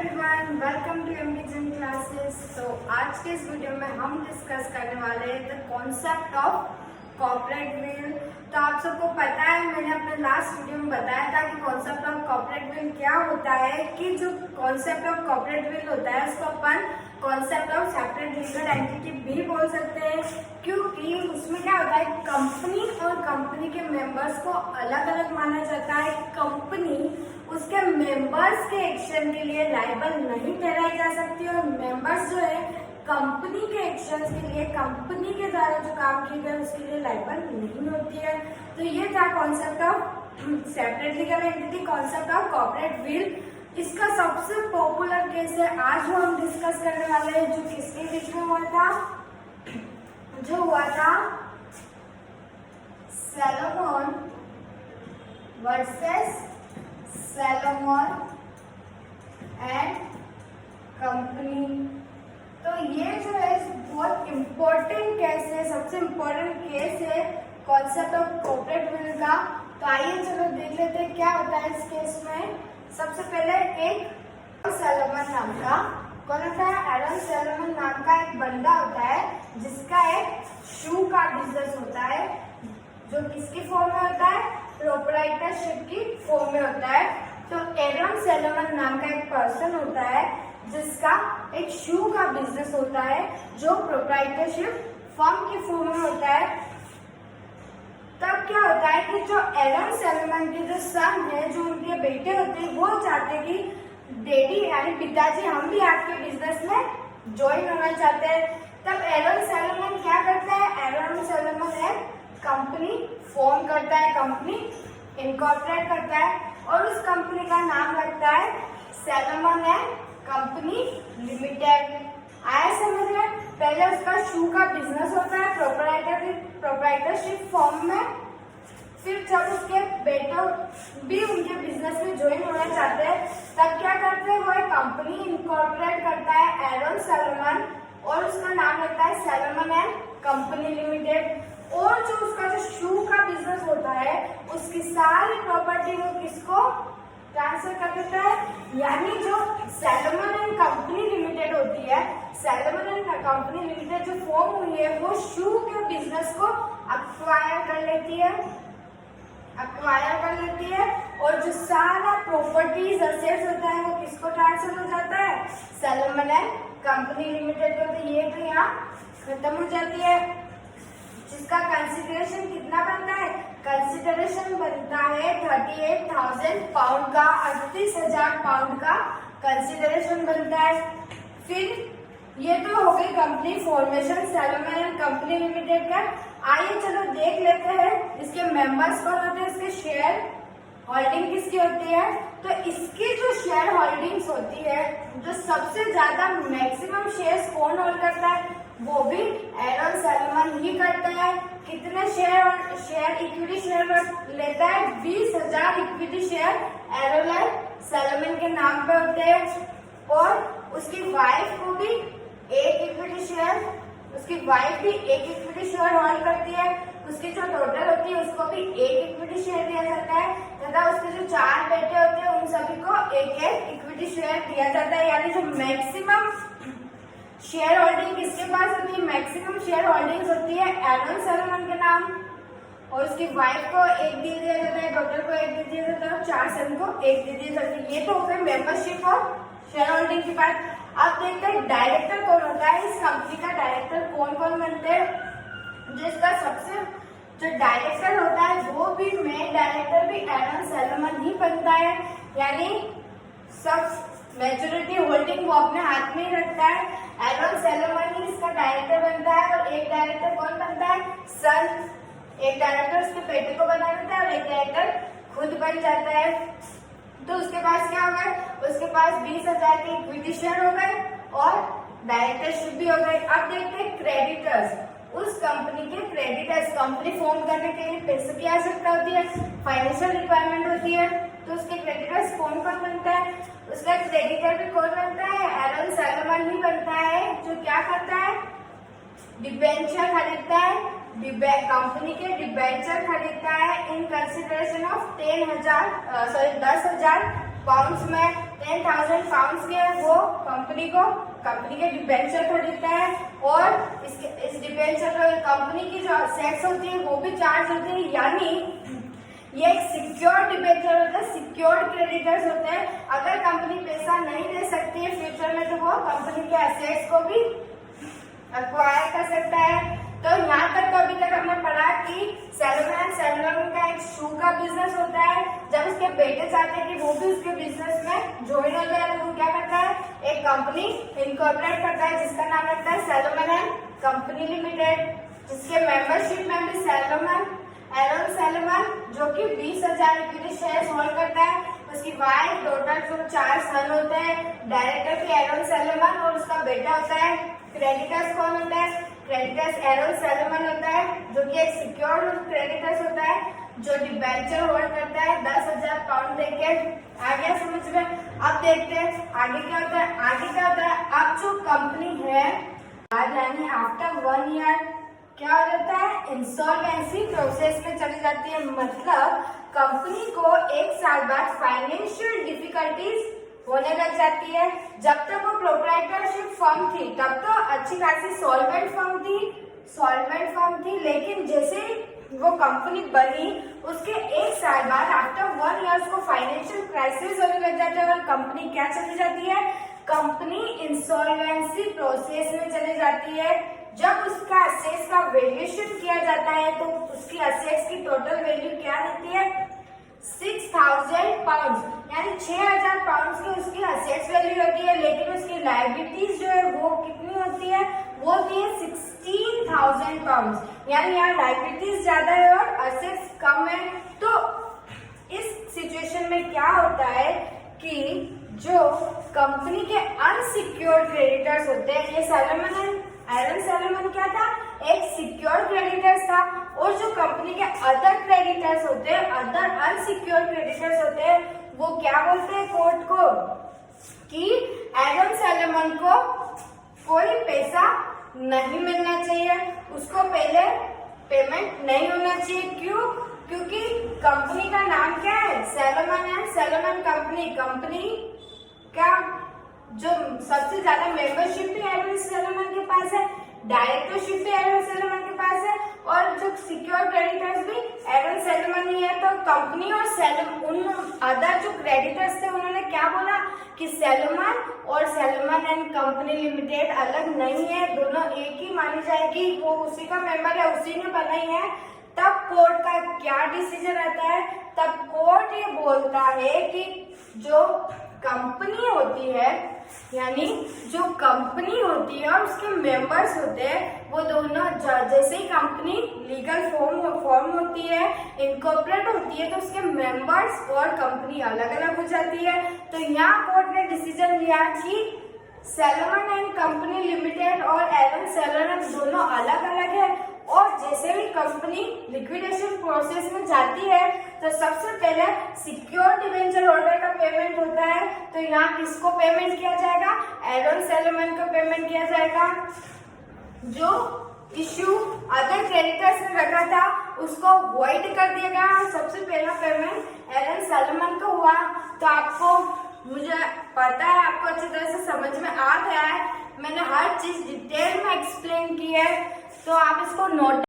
Everyone, welcome to एमबीजन classes. तो आज के इस वीडियो में हम डिस्कस करने वाले हैं the concept of corporate will. तो आप सबको पता है, मैंने अपने लास्ट वीडियो में बताया था कि कॉन्सेप्ट ऑफ कॉर्पोरेट विल क्या होता है। कि जो कॉन्सेप्ट ऑफ कॉर्पोरेट विल होता है उसको अपन concept of separate legal entity भी बोल सकते हैं, क्योंकि उसमें क्या होता है, कंपनी और कंपनी के मेंबर्स को अलग अलग माना जाता है। कंपनी उसके मेंबर्स के एक्शन के लिए लायबल नहीं ठहराई जा सकती और मेंबर्स जो है कंपनी के एक्शंस के लिए, कंपनी के द्वारा जो काम किए गए उसके लिए लायबल नहीं होती है। तो ये था concept of separate legal entity, concept of corporate will. इसका सबसे पॉपुलर केस है आज जो हम डिस्कस करने वाले हैं, जो किसके बीच में हुआ था, जो हुआ था Salomon versus Salomon and company. तो ये जो है बहुत इम्पोर्टेंट केस है, सबसे इम्पोर्टेंट केस है कॉन्सेप्ट ऑफ कॉर्पोरेट विल का। तो आइए चलो देख लेते हैं क्या होता है इस केस में। सबसे पहले एक सैलोमन नाम का, कौन होता है, एलन सैलोमन नाम का एक बंदा होता है जिसका एक शू का बिजनेस होता है, जो किसकी फॉर्म में होता है, प्रोप्राइटरशिप की फॉर्म में होता है। तो एलन सैलोमन नाम का एक पर्सन होता है जिसका एक शू का बिजनेस होता है, जो प्रोप्राइटरशिप फर्म की फॉर्म में होता है। तब क्या होता है कि जो एलन सैलोमन के जो सन है, जो उनके बेटे होते हैं, वो चाहते हैं कि डैडी यानी पिताजी हम भी आपके बिजनेस में ज्वाइन होना चाहते हैं। तब एलन सैलोमन क्या करता है, एलन सैलोमन एक कंपनी फॉर्म करता है, कंपनी इनकॉर्पोरेट करता है और उस कंपनी का नाम रखता है सैलोमन एंड कंपनी लिमिटेड। आया समझ में? पहले उसका शू का बिजनेस होता है प्रोप्राइटरशिप फॉर्म में, फिर जब उसके बेटों भी उनके बिजनेस में ज्वाइन होना चाहते हैं तब क्या करते हैं, वो एक कंपनी इनकॉर्पोरेट करता है एलन सैलोमन और उसका नाम रहता है सैलोमन एंड कंपनी लिमिटेड। और जो उसका जो शू का बिजनेस होता है उसकी सारी प्रॉपर्टी वो किसको ट्रांसफर कर देता है, यानी जो सैलोमन एंड कंपनी लिमिटेड होती है, सैलोमन एंड कंपनी लिमिटेड जो फॉर्म हुई है वो शू के बिजनेस को अक्वायर कर लेती है और जो सारा प्रॉपर्टीज असेट्स होता है वो किसको ट्रांसफर हो जाता है, सैलोमन एंड कंपनी लिमिटेड को। तो ये तो यहाँ खत्म हो जाती है, जिसका कंसिडरेशन कितना बनता है, कंसिडरेशन बनता है 38,000 पाउंड का, 38,000 पाउंड का कंसिडरेशन बनता है। फिर ये तो हो गई company formation Salomon and company limited का। आइए चलो देख लेते हैं इसके मेंबर्स कौन होते हैं, इसके शेयर होल्डिंग किसकी होती है। तो इसकी जो शेयर होल्डिंग्स होती है, जो सबसे ज्यादा मैक्सिमम शेयर्स कौन होल्ड करता है, वो भी एलन सैलोमन ही करता है। कितने शेयर इक्विटी शेयर लेता है, 20,000 इक्विटी शेयर एलन सैलोमन के नाम पे होते हैं। और उसकी वाइफ को भी एक इक्विटी शेयर, उसकी वाइफ भी एक इक्विटी शेयर होल्ड करती है। उसकी जो टोटल होती है उसको भी एक इक्विटी शेयर दिया जाता है तथा उसके जो 4 बेटे होते हैं उन सभी को एक एक इक्विटी शेयर दिया जाता है। यानी जो मैक्सिमम शेयर होल्डिंग किसके पास होती है, मैक्सिमम शेयर होल्डिंग्स होती है एलन सैलोमन के नाम, और उसकी वाइफ को एक दे दिया जाता है, डॉटर को एक दे दिया जाता है और 4 सन को एक दे दिया जाता है। ये तो हो गई मेंबरशिप और शेयर होल्डिंग की बात। अब देखते हैं डायरेक्टर कौन होता है, इस कंपनी का डायरेक्टर कौन कौन बनते हैं। जिसका सबसे जो डायरेक्टर होता है वो भी मेन डायरेक्टर भी एलन सैलोमन ही बनता है, यानी सब मेजोरिटी होल्डिंग वो अपने हाथ में ही रखता है। एलन सैलोमन ही इसका डायरेक्टर बनता है और एक डायरेक्टर कौन बनता है, सन। एक डायरेक्टर उसके बेटे को बना देता है और एक डायरेक्टर खुद बन जाता है। तो उसके पास क्या हो गए, उसके पास 20,000 की इक्विटी शेयर हो गए और डायरेक्टरशिप भी हो गई। अब देखते हैं क्रेडिटर्स, उस कंपनी के क्रेडिटर्स। कंपनी फॉर्म करने के लिए पैसे की आवश्यकता होती है, फाइनेंशियल रिक्वायरमेंट होती है, तो उसके क्रेडिटर्स कौन बनता है, उसका क्रेडिटर भी कौन बनता है, एलन सैलोमन ही बनता है, जो क्या करता है, डिबेंचर खरीदता है, कंपनी के डिबेंचर खरीदता है इन कंसिडरेशन ऑफ 10,000 पाउंड्स में। 10,000 पाउंड्स के वो कंपनी के डिबेंचर खरीदता है और इस डिबेंचर को कंपनी की जो असेट्स होती है वो भी चार्ज होती है, यानी ये एक सिक्योर्ड डिबेंचर होता है, सिक्योर्ड क्रेडिटर्स होते हैं। अगर कंपनी पैसा नहीं दे सकती है फ्यूचर में तो वो कंपनी के एसेट्स को भी एक्वायर कर सकता है। तो यहाँ तक अभी तक हमने पढ़ा कि सैलोमन का एक शू का बिजनेस होता है। जब उसके बेटे चाहते हैं कि वो भी उसके बिजनेस में ज्वाइन हो जाए तो वो क्या करता है, एक कंपनी इनकॉर्पोरेट करता है जिसका नाम रखता है सैलोमन एंड कंपनी लिमिटेड, जिसके मेंबरशिप में भी एरन सैलोमन जो कि 20,000 इक्विटी शेयर होल्ड करता है। उसकी वाइफ डॉटर जो 4 सन होते हैं, डायरेक्टर भी एरन सैलोमन और उसका बेटा होता है। क्रेडिटर्स कौन होता है, क्रेडिटर्स एरन सैलोमन होता है जो कि एक सिक्योर्ड क्रेडिटर्स होता है जो डिबेंचर होल्ड करता है 10,000 पाउंड देके। आ गया समझ में? अब देखते हैं आगे क्या होता है। अब जो कंपनी है यानी आफ्टर 1 ईयर क्या हो जाता है, इंसॉल्वेंसी प्रोसेस में चली जाती है। मतलब कंपनी को 1 साल बाद फाइनेंशियल डिफिकल्टीज होने लग जाती है। जब तक वो प्रोप्राइटरशिप फर्म थी तब तो अच्छी खासी सॉल्वेंट फर्म थी, लेकिन जैसे वो कंपनी बनी उसके 1 साल बाद आफ्टर 1 ईयर को फाइनेंशियल क्राइसिस होने लग जाता है और कंपनी क्या चली जाती है, कंपनी इंसॉल्वेंसी प्रोसेस में चली जाती है। जब उसका असेट्स का वैल्यूएशन किया जाता है तो उसकी असेट्स की टोटल वैल्यू क्या रहती है, 6,000 पाउंड यानी 6,000 पाउंड की उसकी असेट्स वैल्यू होती है, लेकिन उसकी लायबिलिटीज जो है वो कितनी होती है, वो होती है 16,000 पाउंड, यानी यहाँ लायबिलिटीज ज्यादा है और असेट्स कम है। तो इस सिचुएशन में क्या होता है कि जो कंपनी के अनसिक्योर्ड क्रेडिटर्स होते हैं, ये एरन सैलोमन क्या था, एक सिक्योर्ड क्रेडिटर्स था, और जो कंपनी के अदर क्रेडिटर्स होते हैं, अदर अनसिक्योर्ड क्रेडिटर्स होते हैं, वो क्या बोलते हैं कोर्ट को कि एरन सैलोमन को कोई पैसा नहीं मिलना चाहिए, उसको पहले पेमेंट नहीं होना चाहिए। क्यों? क्योंकि कंपनी का नाम क्या है, सैलोमन एंड सैलोमन कंपनी का जो सबसे ज्यादा मेंबरशिप भी एरन सैलोमन के पास है, डायरेक्टरशिप भी एरन सैलोमन के पास है, और जो सिक्योर क्रेडिटर्स भी एरन सैलोमन ही है। तो कंपनी और उन अदर जो क्रेडिटर्स थे उन्होंने क्या बोला कि सैलोमन और सैलोमन एंड कंपनी लिमिटेड अलग नहीं है, दोनों एक ही मानी जाएगी, वो उसी का मेंबर है, उसी ने बनाई है। तब कोर्ट का क्या डिसीजन आता है, तब कोर्ट ये बोलता है कि जो कंपनी होती है, यानी जो कंपनी होती है और उसके मेंबर्स होते हैं, वो दोनों जैसे ही कंपनी लीगल फॉर्म होती है, इनकॉर्पोरेट होती है, तो उसके मेंबर्स और कंपनी अलग अलग हो जाती है। तो यहाँ कोर्ट ने डिसीजन लिया कि सैलोमन एंड कंपनी लिमिटेड और एरन सैलोमन दोनों अलग अलग है, और जैसे भी कंपनी लिक्विडेशन प्रोसेस में जाती है तो सबसे पहले सिक्योर डिबेंचर होल्डर का पेमेंट होता है। तो यहाँ किसको पेमेंट किया जाएगा, एरन सैलोमन को पेमेंट किया जाएगा। जो इश्यू अदर क्रेडिटर्स ने रखा था उसको वॉइड कर दिया गया और सबसे पहला पेमेंट एरन सैलोमन को हुआ। तो आपको, मुझे पता है आपको अच्छी तरह से समझ में आ गया है, मैंने हर चीज डिटेल में एक्सप्लेन की है, तो आप इसको नोट